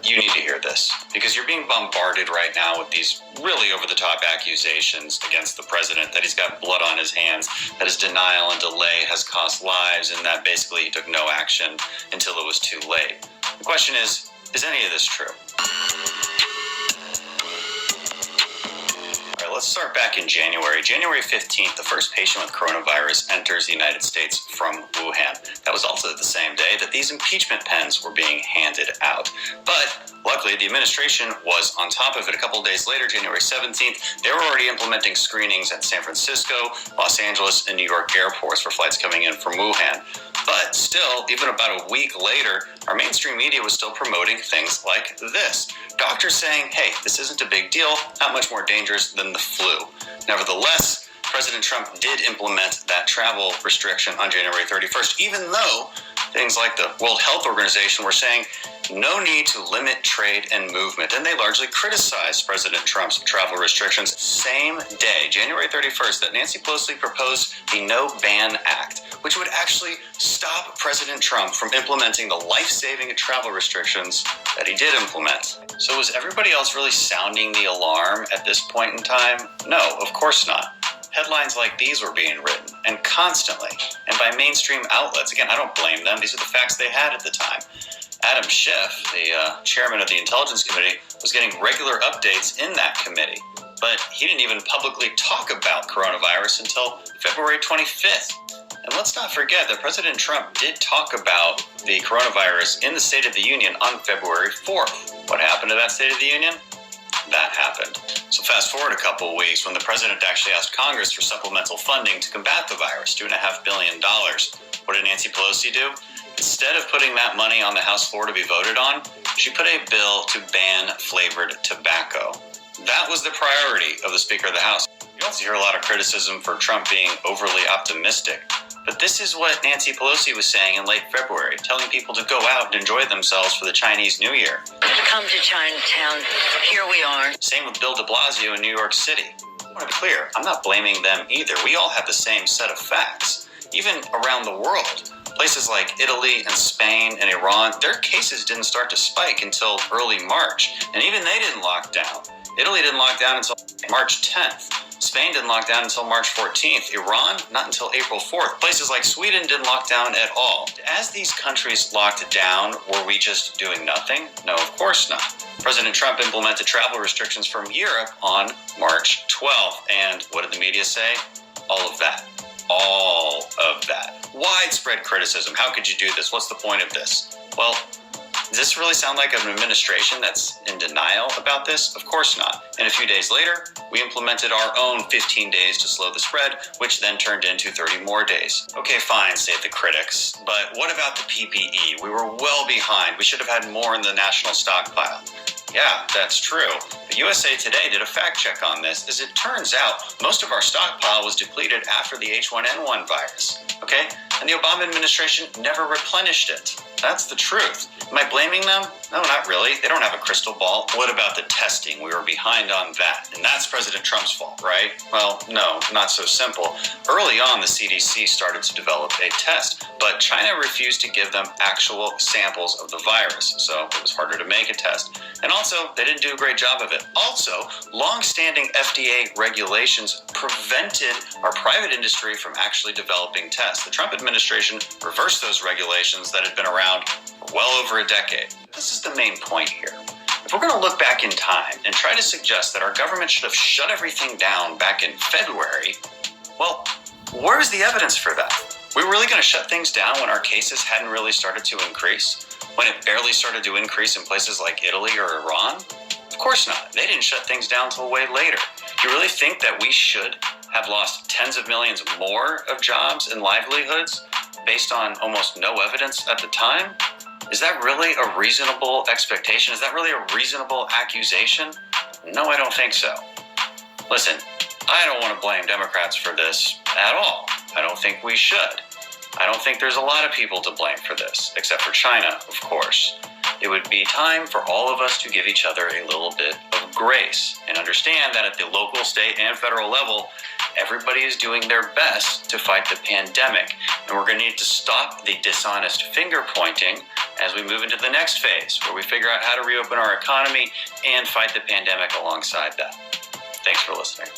You need to hear this, because you're being bombarded right now with these really over-the-top accusations against the president, that he's got blood on his hands, that his denial and delay has cost lives, and that basically he took no action until it was too late. The question is any of this true? Let's start back in January. January 15th, the first patient with coronavirus enters the United States from Wuhan. That was also the same day that these impeachment pens were being handed out. But luckily, the administration was on top of it. A couple of days later, January 17th, they were already implementing screenings at San Francisco, Los Angeles, and New York airports for flights coming in from Wuhan. But still, even about a week later, our mainstream media was still promoting things like this. Doctors saying, hey, this isn't a big deal, not much more dangerous than the flu. Nevertheless, President Trump did implement that travel restriction on January 31st, even though things like the World Health Organization were saying no need to limit trade and movement. And they largely criticized President Trump's travel restrictions. Same day, January 31st, that Nancy Pelosi proposed the No Ban Act, which would actually stop President Trump from implementing the life-saving travel restrictions that he did implement. So was everybody else really sounding the alarm at this point in time? No, of course not. Headlines like these were being written, and constantly, and by mainstream outlets. Again, I don't blame them. These are the facts they had at the time. Adam Schiff, the chairman of the Intelligence Committee, was getting regular updates in that committee. But he didn't even publicly talk about coronavirus until February 25th. And let's not forget that President Trump did talk about the coronavirus in the State of the Union on February 4th. What happened to that State of the Union? That happened. So fast forward a couple of weeks when the president actually asked Congress for supplemental funding to combat the virus, $2.5 billion. What did Nancy Pelosi do? Instead of putting that money on the House floor to be voted on, she put a bill to ban flavored tobacco. That was the priority of the Speaker of the House. You also hear a lot of criticism for Trump being overly optimistic. But this is what Nancy Pelosi was saying in late February, telling people to go out and enjoy themselves for the Chinese New Year. Come to Chinatown. Here we are. Same with Bill de Blasio in New York City. I want to be clear, I'm not blaming them either. We all have the same set of facts. Even around the world, places like Italy and Spain and Iran, their cases didn't start to spike until early March. And even they didn't lock down. Italy didn't lock down until March 10th. Spain didn't lock down until March 14th. Iran, not until April 4th. Places like Sweden didn't lock down at all. As these countries locked down, were we just doing nothing? No, of course not. President Trump implemented travel restrictions from Europe on March 12th. And what did the media say? All of that. All of that. Widespread criticism. How could you do this? What's the point of this? Well, does this really sound like an administration that's in denial about this? Of course not. And a few days later, we implemented our own 15 days to slow the spread, which then turned into 30 more days. Okay, fine, say the critics. But what about the PPE? We were well behind. We should have had more in the national stockpile. Yeah, that's true. But USA Today did a fact check on this. As it turns out, most of our stockpile was depleted after the H1N1 virus. Okay? And the Obama administration never replenished it. That's the truth. Am I blaming them? No, not really. They don't have a crystal ball. What about the testing? We were behind on that. And that's President Trump's fault, right? Well, no, not so simple. Early on, the CDC started to develop a test, but China refused to give them actual samples of the virus, so it was harder to make a test. And also, they didn't do a great job of it. Also, long-standing FDA regulations prevented our private industry from actually developing tests. The Trump administration reversed those regulations that had been around for well over a decade. This is the main point here. If we're going to look back in time and try to suggest that our government should have shut everything down back in February, well, where's the evidence for that? We're really going to shut things down when our cases hadn't really started to increase? When it barely started to increase in places like Italy or Iran? Of course not. They didn't shut things down until way later. You really think that we should have lost tens of millions more of jobs and livelihoods based on almost no evidence at the time? Is that really a reasonable expectation? Is that really a reasonable accusation? No, I don't think so. Listen, I don't want to blame Democrats for this at all. I don't think we should. I don't think there's a lot of people to blame for this, except for China, of course. It would be time for all of us to give each other a little bit of grace and understand that at the local, state, and federal level, everybody is doing their best to fight the pandemic. And we're going to need to stop the dishonest finger pointing as we move into the next phase, where we figure out how to reopen our economy and fight the pandemic alongside that. Thanks for listening.